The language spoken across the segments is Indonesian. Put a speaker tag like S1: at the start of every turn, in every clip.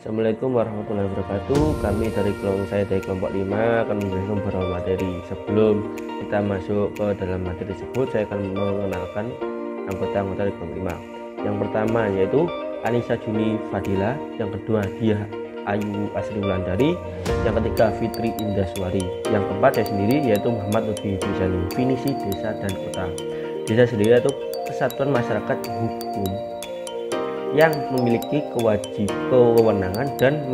S1: Assalamualaikum warahmatullahi wabarakatuh. Saya dari kelompok 5 akan menjelaskan beberapa materi. Sebelum kita masuk ke dalam materi tersebut, saya akan mengenalkan anggota-anggota dari kelompok 5. Yang pertama yaitu Anissa Juni Fadila, yang kedua Diah Ayu Asri Wulandari, yang ketiga Fitri Indaswari, yang keempat saya sendiri yaitu Muhammad Lutfi Fizani. Definisi desa dan kota. Desa sendiri yaitu kesatuan masyarakat hukum yang memiliki kewenangan dan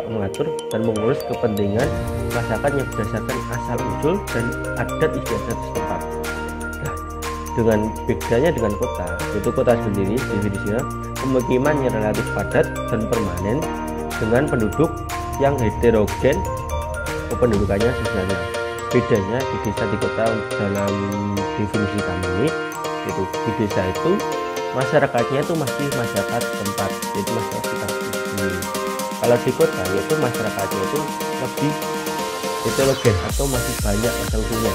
S1: mengatur dan mengurus kepentingan masyarakat yang berdasarkan asal usul dan adat istiadat setempat. Nah, dengan bedanya dengan kota, yaitu kota sendiri definisinya pemukiman yang relatif padat dan permanen dengan penduduk yang heterogen kependudukannya sosialnya. Bedanya di desa di kota dalam definisi kami ini, yaitu di desa itu masyarakatnya itu masih masyarakat tempat, yaitu masyarakat sekitar sendiri. Kalau di kota yaitu masyarakatnya itu lebih heterogen atau masih banyak asal usulnya,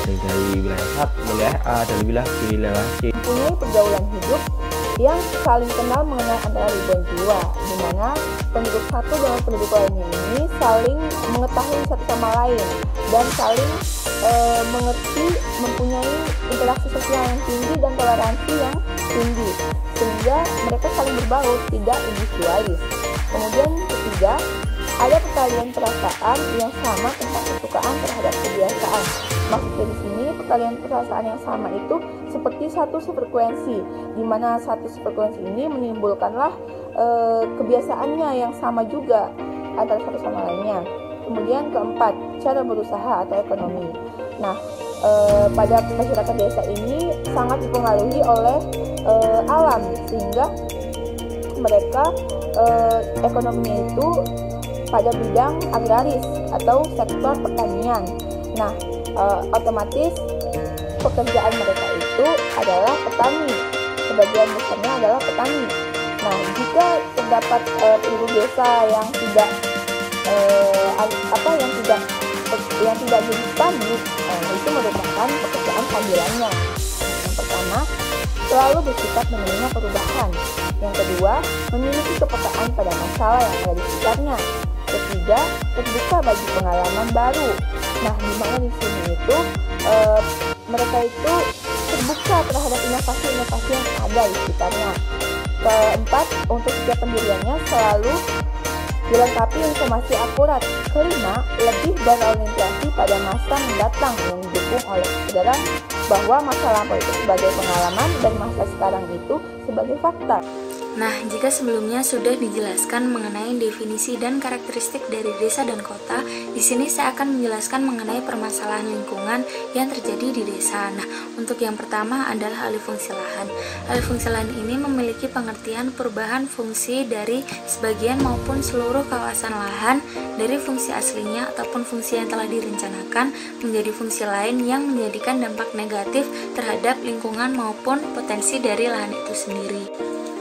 S1: dari wilayah A, wilayah A dan wilayah C.
S2: Mempunyai pergaulan hidup yang saling kenal mengenal antara ribuan jiwa, di mana penduduk satu dengan penduduk lainnya ini saling mengetahui satu sama lain dan saling mengerti, mempunyai interaksi sosial yang tinggi dan toleransi yang tinggi, sehingga mereka saling berbaur, tidak individualis. Kemudian ketiga, ada perkalian perasaan yang sama tentang kesukaan terhadap kebiasaan. Maksud dari sini, perkalian perasaan yang sama itu seperti satu sefrekuensi, di mana satu sefrekuensi ini menimbulkanlah kebiasaannya yang sama juga antara satu sama lainnya. Kemudian keempat, cara berusaha atau ekonomi. Nah, pada masyarakat desa ini sangat dipengaruhi oleh alam, sehingga mereka ekonominya itu pada bidang agraris atau sektor pertanian. Nah, otomatis pekerjaan mereka itu adalah petani, sebagian besarnya adalah petani. Nah, jika terdapat penduduk desa yang tidak jadi petani, itu merupakan pekerjaan sambilannya. Yang pertama, selalu bersikap menerima perubahan. Yang kedua, memiliki kepekaan pada masalah yang ada di sekitarnya. Ketiga, terbuka bagi pengalaman baru. Nah, di mana di sini itu mereka itu terbuka terhadap inovasi-inovasi yang ada di sekitarnya. Keempat, untuk setiap pendiriannya selalu dilengkapi informasi akurat. Kelima, lebih berorientasi pada masa mendatang yang didukung oleh kesadaran bahwa masa lampau itu sebagai pengalaman dan masa sekarang itu sebagai fakta.
S3: Nah, jika sebelumnya sudah dijelaskan mengenai definisi dan karakteristik dari desa dan kota, di sini saya akan menjelaskan mengenai permasalahan lingkungan yang terjadi di desa. Nah, untuk yang pertama adalah alih fungsi lahan. Alih fungsi lahan ini memiliki pengertian perubahan fungsi dari sebagian maupun seluruh kawasan lahan dari fungsi aslinya ataupun fungsi yang telah direncanakan menjadi fungsi lain yang menjadikan dampak negatif terhadap lingkungan maupun potensi dari lahan itu sendiri.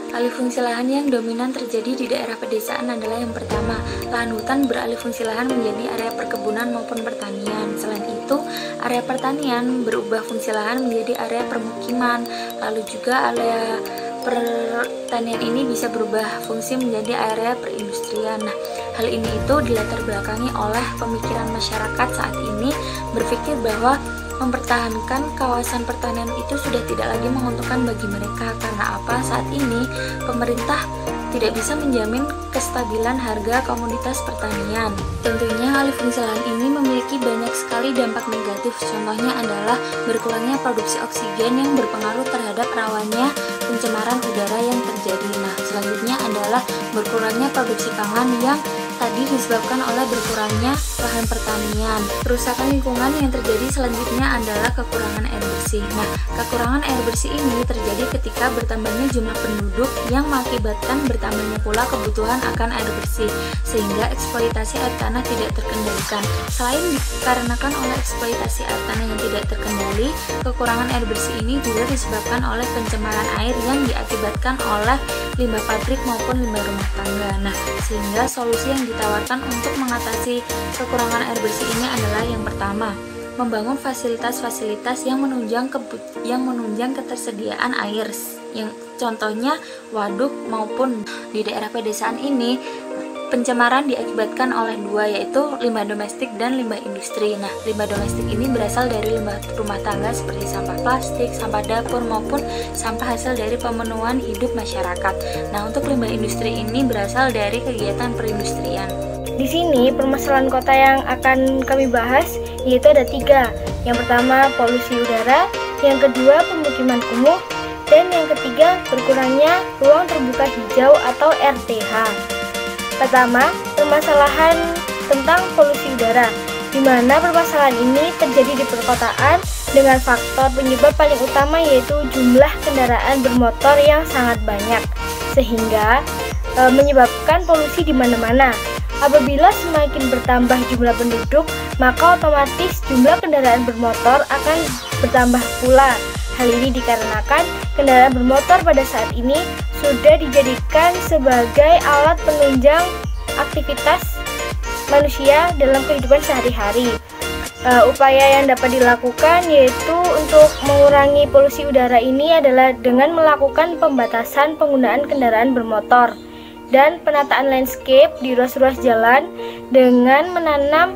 S3: Alih fungsi lahan yang dominan terjadi di daerah pedesaan adalah yang pertama, lahan hutan beralih fungsi lahan menjadi area perkebunan maupun pertanian. Selain itu, area pertanian berubah fungsi lahan menjadi area permukiman. Lalu juga area pertanian ini bisa berubah fungsi menjadi area perindustrian. Nah, hal ini itu dilatar belakangi oleh pemikiran masyarakat saat ini berpikir bahwa mempertahankan kawasan pertanian itu sudah tidak lagi menguntungkan bagi mereka. Karena apa? Saat ini pemerintah tidak bisa menjamin kestabilan harga komoditas pertanian. Tentunya alih fungsi lahan ini memiliki banyak sekali dampak negatif. Contohnya adalah berkurangnya produksi oksigen yang berpengaruh terhadap rawannya pencemaran udara yang terjadi. Nah, selanjutnya adalah berkurangnya produksi pangan yang tadi disebabkan oleh berkurangnya lahan pertanian. Kerusakan lingkungan yang terjadi selanjutnya adalah kekurangan air bersih. Nah, kekurangan air bersih ini terjadi ketika bertambahnya jumlah penduduk yang mengakibatkan bertambahnya pula kebutuhan akan air bersih, sehingga eksploitasi air tanah tidak terkendalikan. Selain dikarenakan oleh eksploitasi air tanah yang tidak terkendali, kekurangan air bersih ini juga disebabkan oleh pencemaran air yang diakibatkan oleh limbah pabrik maupun limbah rumah tangga. Nah, sehingga solusi yang ditawarkan untuk mengatasi kekurangan air bersih ini adalah yang pertama, membangun fasilitas-fasilitas yang menunjang ketersediaan air, yang contohnya waduk maupun di daerah pedesaan ini pencemaran diakibatkan oleh dua, yaitu limbah domestik dan limbah industri. Nah, limbah domestik ini berasal dari limbah rumah tangga seperti sampah plastik, sampah dapur, maupun sampah hasil dari pemenuhan hidup masyarakat. Nah, untuk limbah industri ini berasal dari kegiatan perindustrian.
S4: Di sini permasalahan kota yang akan kami bahas yaitu ada 3. Yang pertama polusi udara, yang kedua pemukiman kumuh, dan yang ketiga berkurangnya ruang terbuka hijau atau RTH. Pertama, permasalahan tentang polusi udara, di mana permasalahan ini terjadi di perkotaan dengan faktor penyebab paling utama yaitu jumlah kendaraan bermotor yang sangat banyak, sehingga menyebabkan polusi di mana-mana. Apabila semakin bertambah jumlah penduduk, maka otomatis jumlah kendaraan bermotor akan bertambah pula. Hal ini dikarenakan kendaraan bermotor pada saat ini sudah dijadikan sebagai alat penunjang aktivitas manusia dalam kehidupan sehari-hari. Upaya yang dapat dilakukan yaitu untuk mengurangi polusi udara ini adalah dengan melakukan pembatasan penggunaan kendaraan bermotor dan penataan landscape di ruas-ruas jalan dengan menanam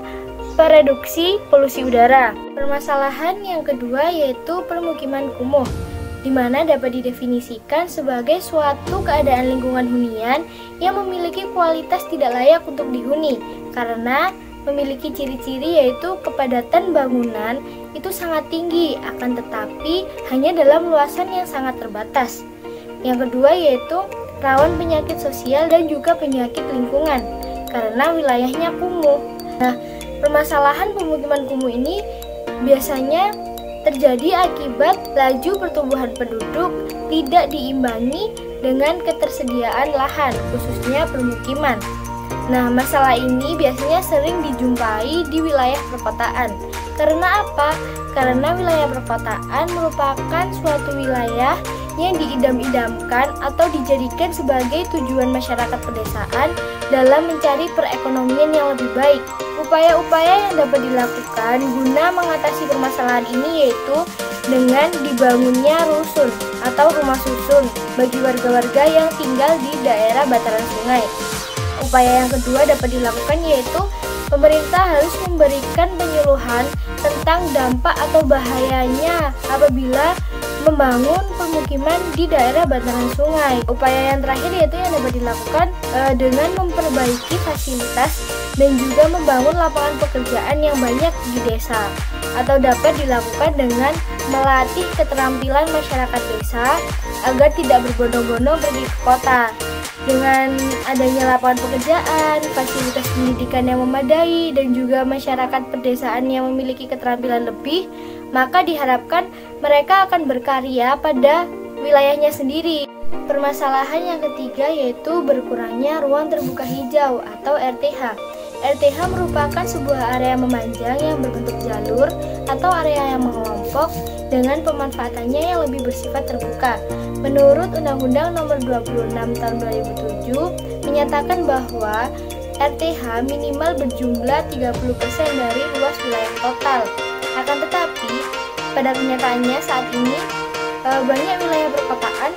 S4: pereduksi polusi udara. Permasalahan yang kedua yaitu permukiman kumuh, di mana dapat didefinisikan sebagai suatu keadaan lingkungan hunian yang memiliki kualitas tidak layak untuk dihuni karena memiliki ciri-ciri yaitu kepadatan bangunan itu sangat tinggi, akan tetapi hanya dalam luasan yang sangat terbatas. Yang kedua yaitu rawan penyakit sosial dan juga penyakit lingkungan karena wilayahnya kumuh. Nah, permasalahan pemukiman kumuh ini biasanya terjadi akibat laju pertumbuhan penduduk tidak diimbangi dengan ketersediaan lahan, khususnya permukiman. Nah, masalah ini biasanya sering dijumpai di wilayah perkotaan. Karena apa? Karena wilayah perkotaan merupakan suatu wilayah yang diidam-idamkan atau dijadikan sebagai tujuan masyarakat pedesaan dalam mencari perekonomian yang lebih baik. Upaya-upaya yang dapat dilakukan guna mengatasi permasalahan ini yaitu dengan dibangunnya rusun atau rumah susun bagi warga-warga yang tinggal di daerah bantaran sungai. Upaya yang kedua dapat dilakukan yaitu pemerintah harus memberikan penyuluhan tentang dampak atau bahayanya apabila membangun pemukiman di daerah bantaran sungai. Upaya yang terakhir yaitu yang dapat dilakukan dengan memperbaiki fasilitas dan juga membangun lapangan pekerjaan yang banyak di desa, atau dapat dilakukan dengan melatih keterampilan masyarakat desa agar tidak berbondong-bondong pergi ke kota. Dengan adanya lapangan pekerjaan, fasilitas pendidikan yang memadai, dan juga masyarakat pedesaan yang memiliki keterampilan lebih, maka diharapkan mereka akan berkarya pada wilayahnya sendiri. Permasalahan yang ketiga yaitu berkurangnya ruang terbuka hijau atau RTH. RTH merupakan sebuah area memanjang yang berbentuk jalur atau area yang mengelompok dengan pemanfaatannya yang lebih bersifat terbuka. Menurut Undang-Undang Nomor 26 Tahun 2007 menyatakan bahwa RTH minimal berjumlah 30% dari luas wilayah total. Akan tetapi, pada kenyataannya saat ini banyak wilayah perkotaan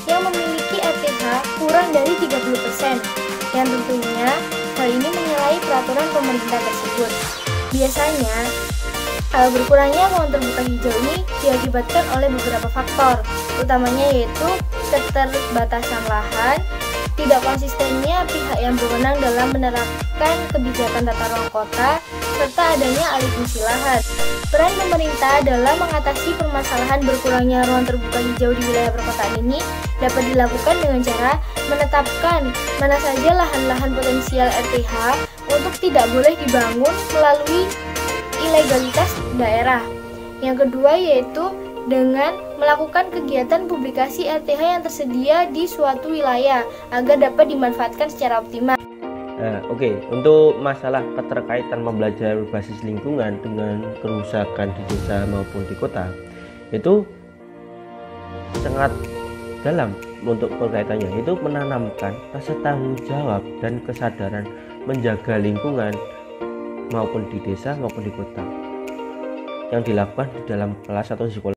S4: yang memiliki RTH kurang dari 30%, yang tentunya hal ini menyalahi peraturan pemerintah tersebut. Biasanya, berkurangnya ruang terbuka hijau ini diakibatkan oleh beberapa faktor, utamanya yaitu keterbatasan lahan, tidak konsistennya pihak yang berwenang dalam menerapkan kebijakan tata ruang kota, serta adanya alih fungsi lahan. Peran pemerintah dalam mengatasi permasalahan berkurangnya ruang terbuka hijau di wilayah perkotaan ini dapat dilakukan dengan cara menetapkan mana saja lahan-lahan potensial RTH untuk tidak boleh dibangun melalui ilegalitas daerah. Yang kedua yaitu dengan melakukan kegiatan publikasi RTH yang tersedia di suatu wilayah agar dapat dimanfaatkan secara optimal.
S1: Oke, untuk masalah keterkaitan pembelajaran berbasis lingkungan dengan kerusakan di desa maupun di kota itu sangat dalam untuk perkaitannya, itu menanamkan rasa tanggung jawab dan kesadaran menjaga lingkungan maupun di desa maupun di kota yang dilakukan di dalam kelas atau sekolah.